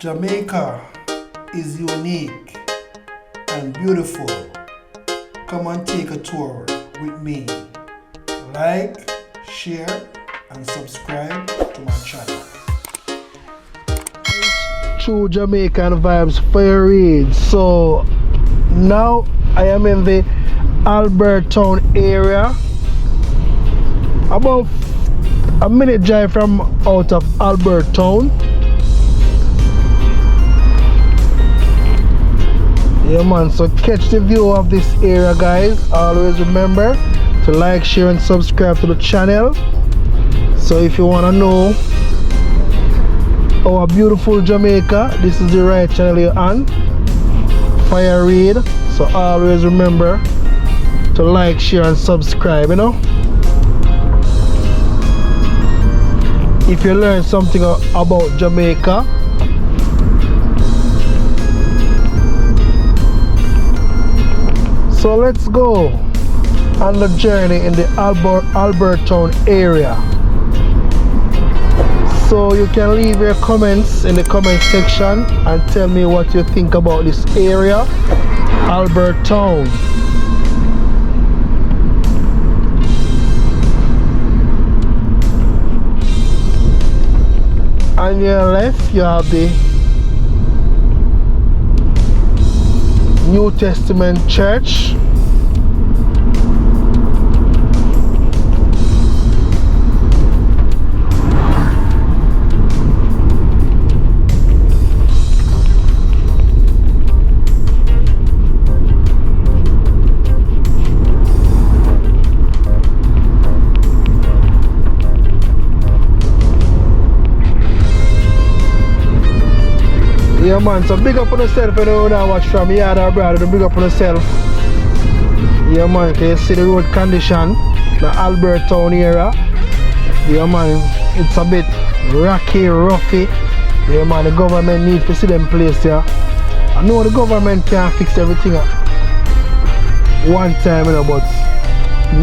Jamaica is unique and beautiful. Come and take a tour with me. Like, share, and subscribe to my channel. True Jamaican vibes fire read. So now I am in the Albert Town area. About a minute drive from out of Albert Town. Yeah man, so catch the view of this area guys. Always remember to like, share and subscribe to the channel. So if you wanna know our beautiful Jamaica, this is the right channel you're on. Fire Read. So always remember to like, share and subscribe, you know. If you learn something about Jamaica, so let's go on the journey in the Albert Town area. So you can leave your comments in the comment section and tell me what you think about this area, Albert Town. On your left you have the New Testament Church. Yeah man, so big up on yourself when you now watch from yard or brother, big up on yourself. Yeah man, can you see the road condition, the Albert Town area. Yeah man, it's a bit rocky, roughy. Yeah man, the government needs to see them place here. I know the government can't fix everything at one time, you know, but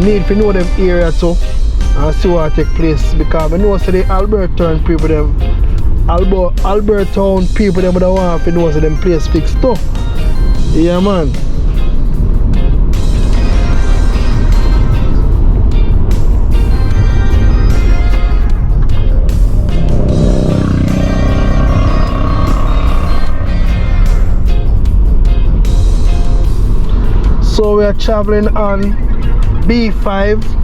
need to know them area too and see what take place, because I know so the Albert Town people them Albert Town people them would want to know so them place fixed too. Yeah man. So we are traveling on B5.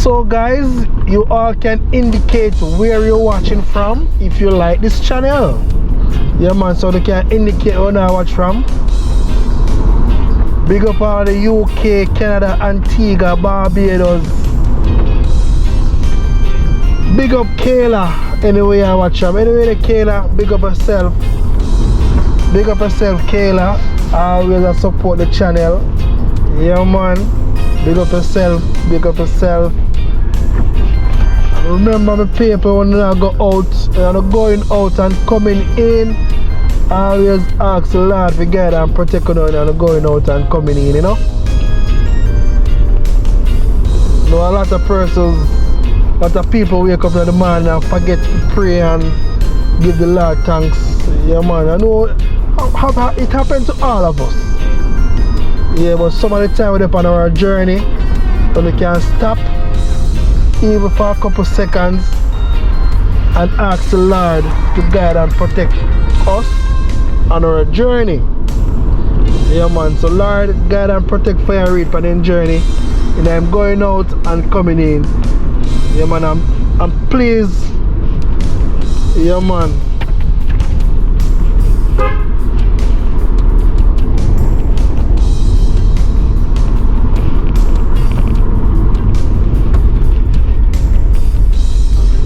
So guys, you all can indicate where you're watching from if you like this channel. Yeah man, so they can indicate where I watch from. Big up all the UK, Canada, Antigua, Barbados. Big up Kayla, anyway I watch from. Anyway Kayla, big up yourself. Big up yourself Kayla. Always support the channel. Yeah man, big up yourself, big up yourself. Remember my paper when I go out, and going out and coming in. I always ask the Lord for God and protect you and going out and coming in, you know. Know a lot of persons, a lot of people wake up in the morning and forget to pray and give the Lord thanks. Yeah man, I know it happens to all of us. Yeah, but some of the time we're on our journey when we can stop even for a couple seconds and ask the Lord to guide and protect us on our journey. Yeah man, so Lord guide and protect Fire Read for the journey, and I'm going out and coming in. Yeah man, I'm pleased. Yeah man.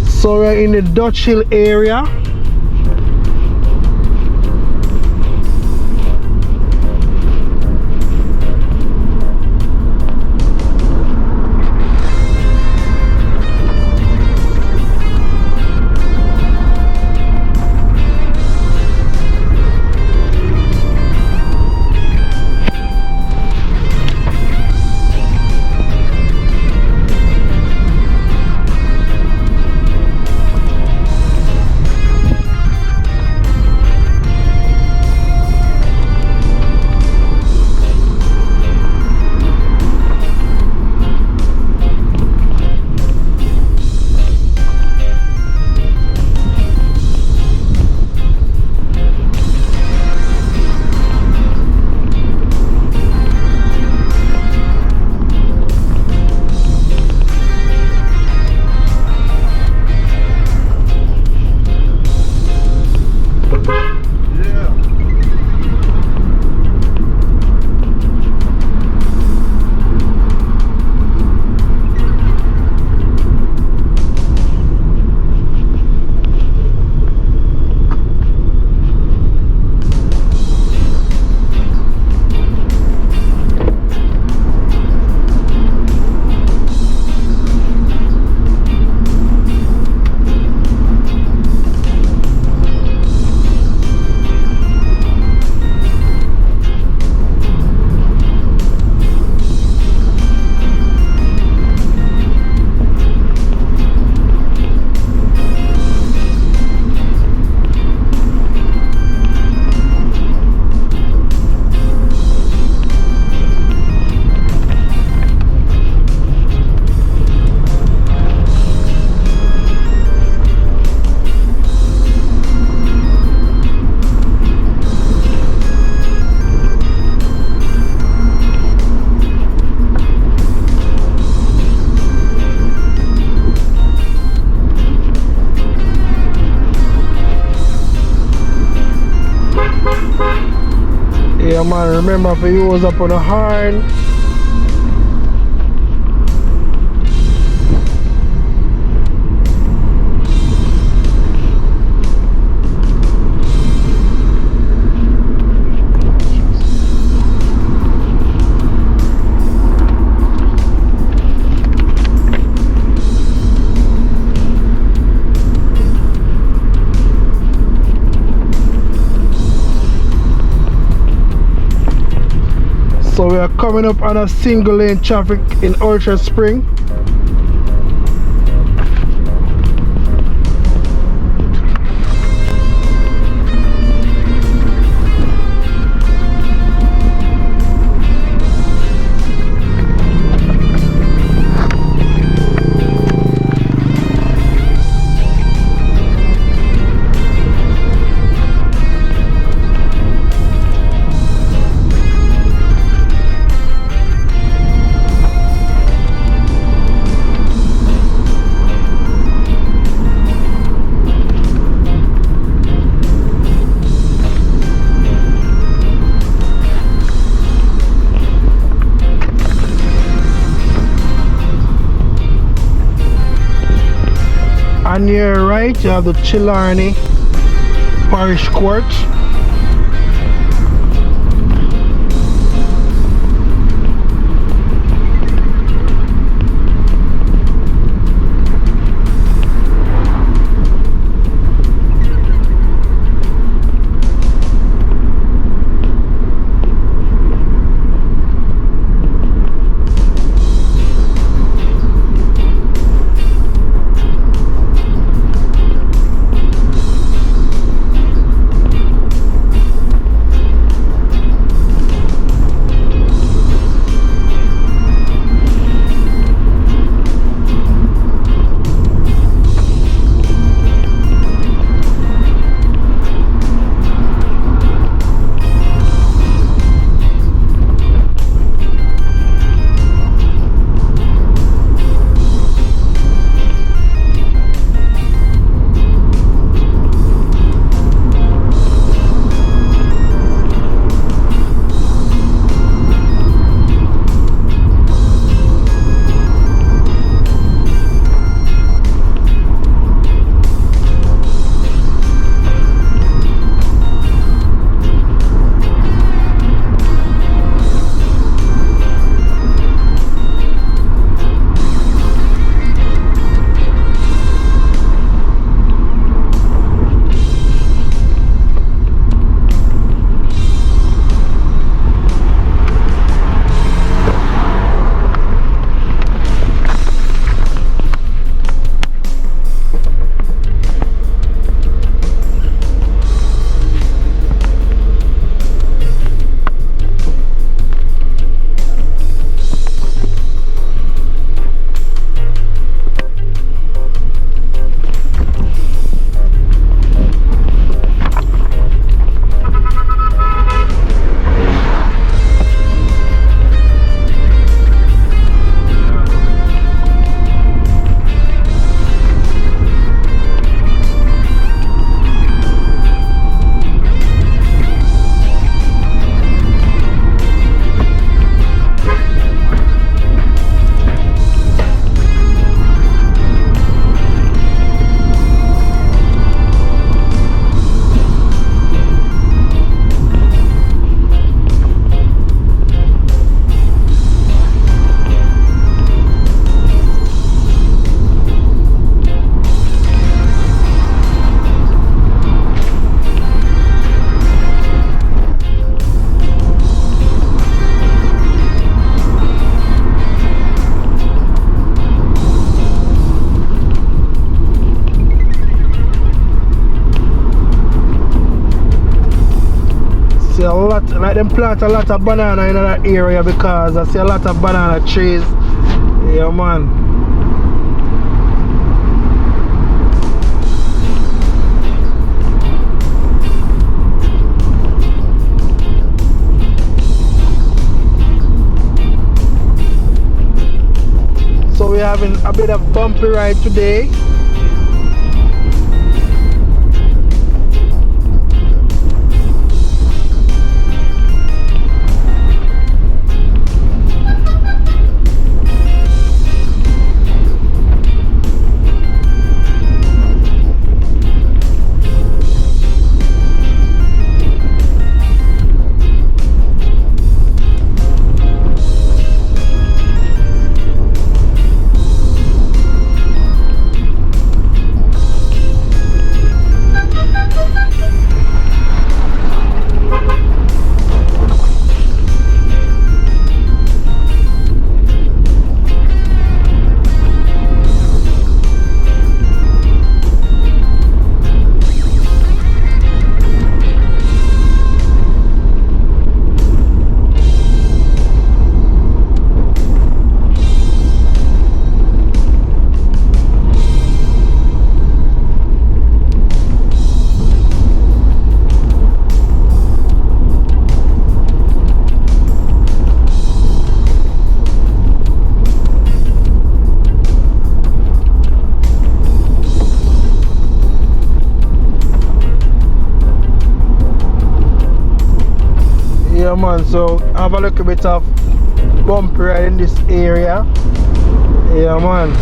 So we're in the Dutch Hill area. Yeah man, remember if you use up on the horn. So we are coming up on a single lane traffic in Orchard Spring. On your right, you have the Killarney Parish Court. See a lot, like them plant a lot of banana in that area because I see a lot of banana trees. Yeah man. So we're having a bit of bumpy ride today. Yeah man, so have a little bit of bumpy ride in this area. Yeah man.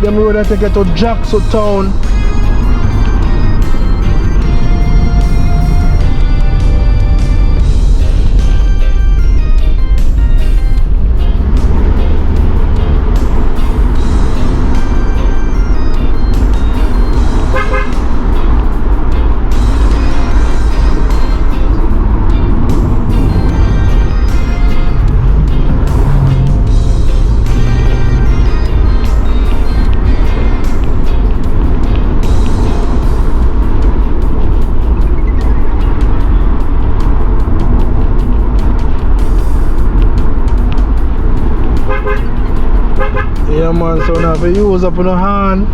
Them road that take you to Jackson town. Yeah man, so now if you use up on the hand.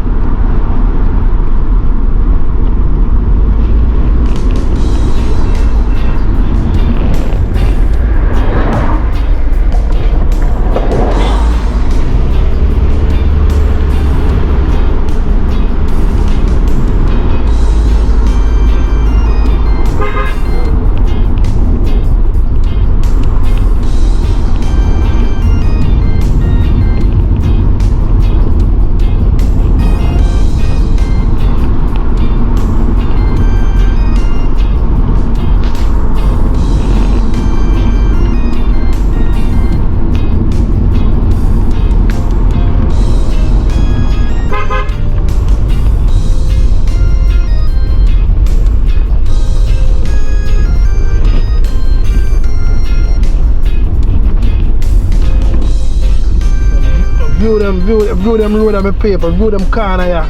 View them road on my paper, view them corner here.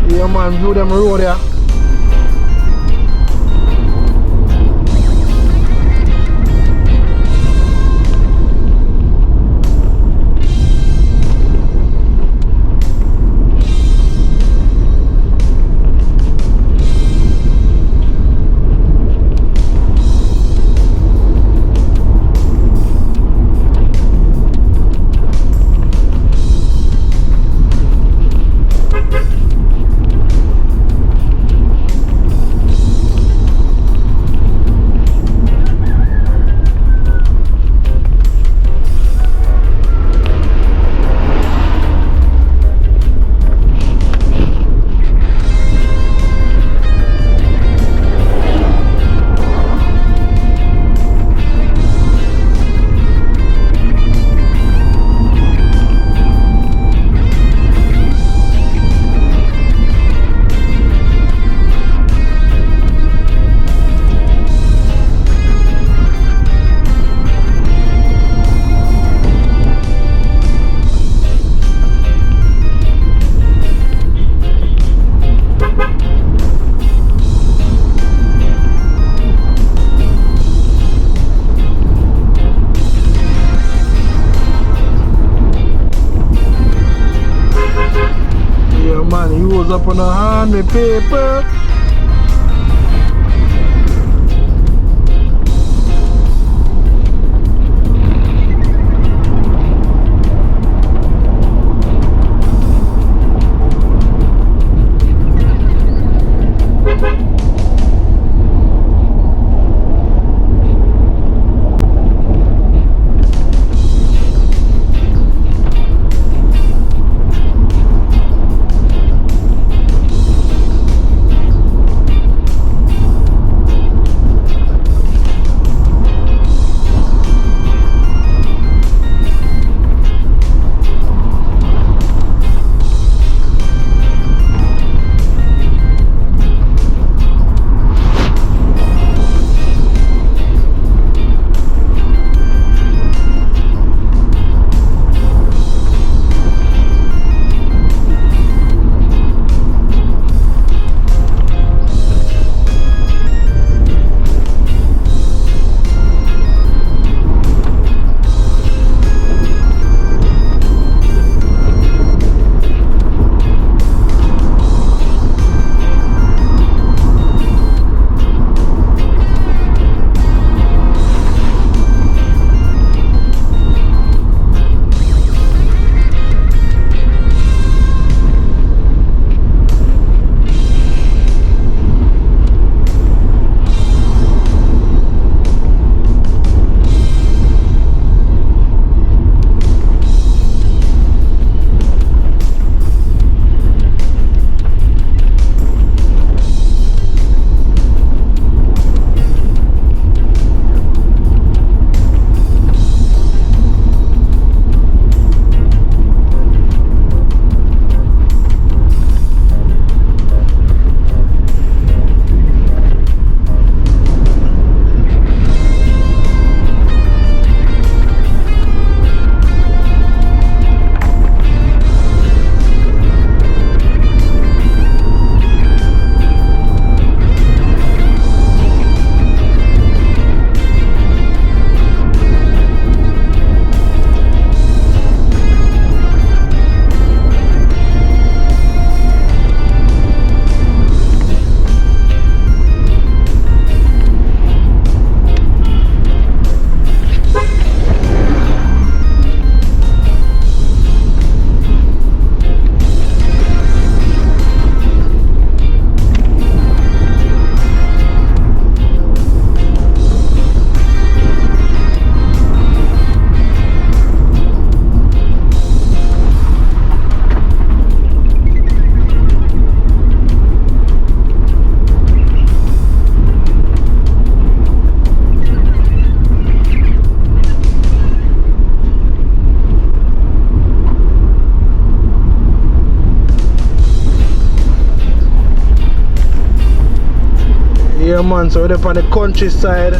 Yeah man, view them road here. Up on the hand with paper. Yeah man, so we're up on the countryside.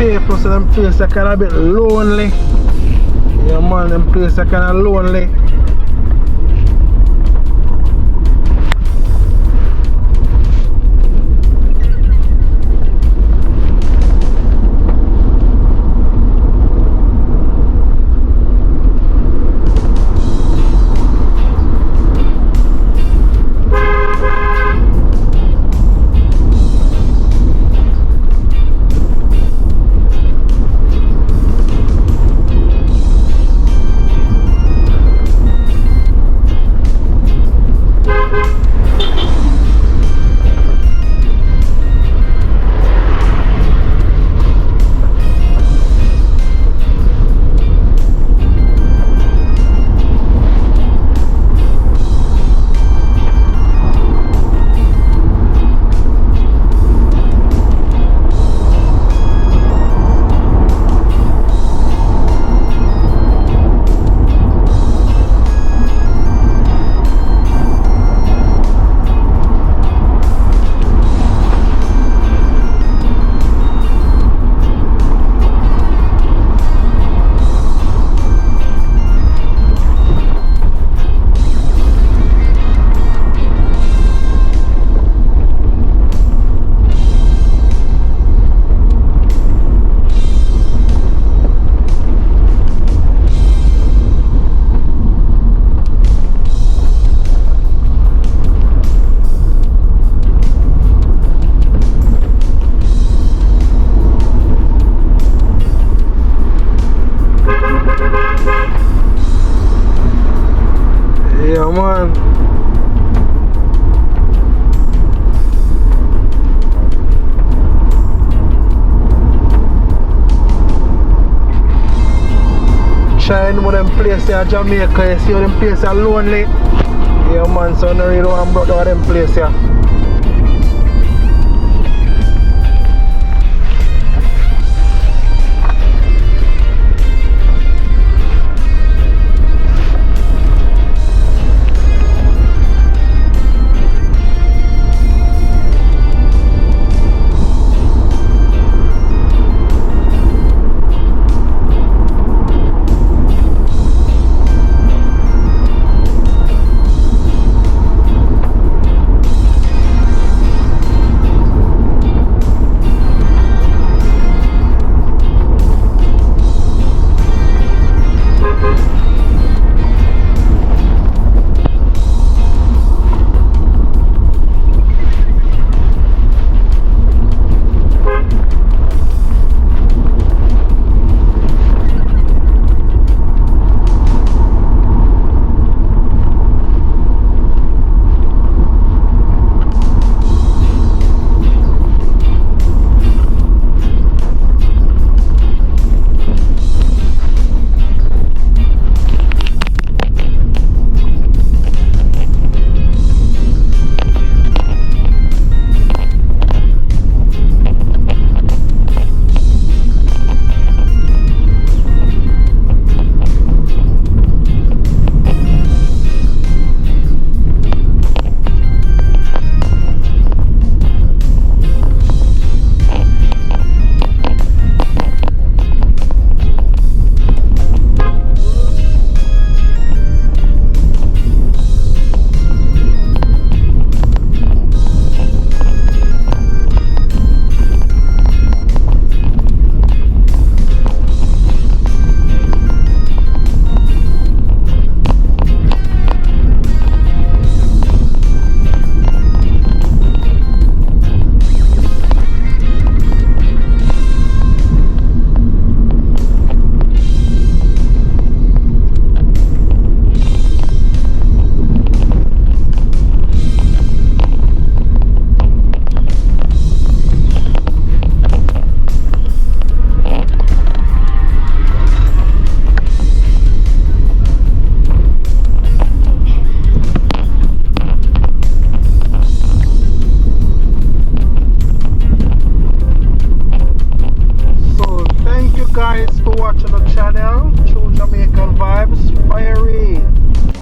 people, so them place are kind of a bit lonely. Yeah man, them place are kind of lonely. Yeah man. Trying with them places in Jamaica, you see how them places are lonely. Yeah man, so I don't really want to broke down them places here. Guys for watching the channel.